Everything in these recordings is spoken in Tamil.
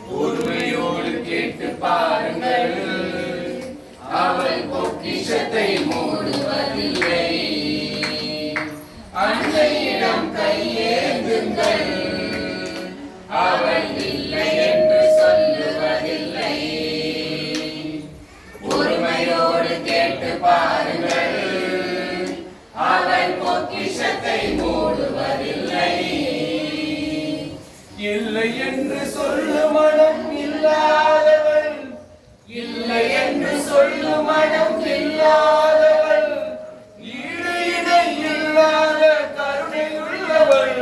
பொறுமையோடு கேட்டு பாருங்கள், அவள் பொக்கிஷத்தை மூடுவதில்லை. அன்னையிடம் கையேந்துங்கள், அவள் இல்லை என்று சொல்லுவதில்லை. பொறுமையோடு கேட்டு பாருங்கள், அவள் பொக்கிஷத்தை மூடுவதில்லை. இல்லை என்று சொல்லும் மனம் இல்லாதவள், இல்லை என்று சொல்லும் மனம் இல்லாதவள், ஈடு இணை இல்லாத கருணை உள்ளவள்.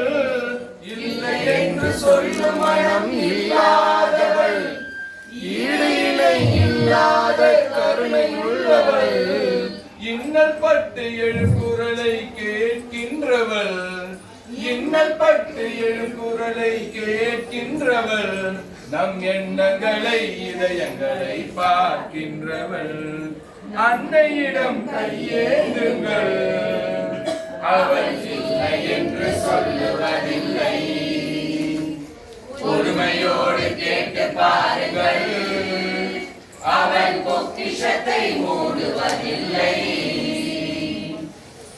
இல்லை என்று சொல்லும் மனம் இல்லாதவள், ஈடு இணை இல்லாத கருணை உள்ளவள். இன்னல் பட்டு எழுக்குரலை கேட்கின்றவள், இன்னல் பட்டு எழுக்குரலை கேட்கின்றவள். நம் எண்ணங்களை இதயங்களை பார்க்கின்றவள். அன்னையிடம் கையேந்துங்கள், அவள் இல்லை என்று சொல்லுவதில்லை. பொறுமையோடு கேட்டு பாருங்கள், அவள் பொக்கிஷத்தை மூடுவதில்லை.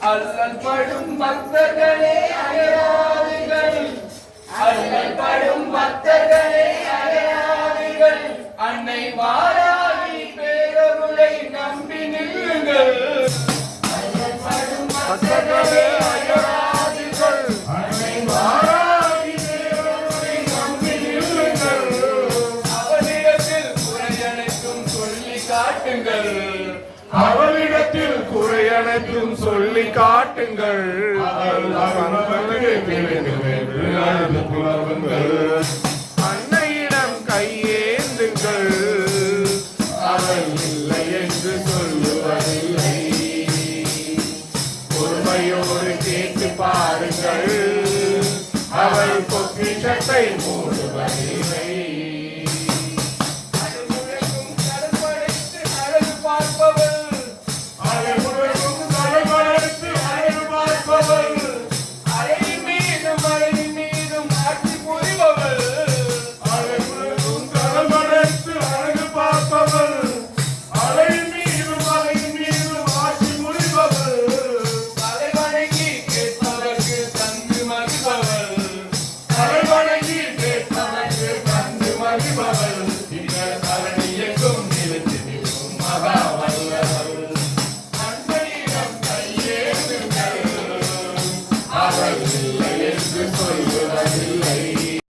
அல்லல் படும் பக்தர்களே அயராதீர்கள், அல்லல் படும் பக்தர்களே அயராதீர்கள். அன்னை வாராகி பேரருளை நம்பி நில்லுங்கள். அல்லல் படும் பக்தர்களே அயராதீர்கள், அன்னை வாராகி பேரருளை நம்பி நில்லுங்கள். அவளிடத்தில் குறையனைத்தும் சொல்லி காட்டுங்கள், அவளிடத்தில் குறையனைத்தும் சொல்லி காட்டுங்கள். அன்னையிடம் கையேந்துங்கள், அவள் இல்லை என்று சொல்லுவதில்லை. பொறுமையோடு கேட்டு பாருங்கள், அவள் பொக்கிஷத்தை மூடுவதில்லை.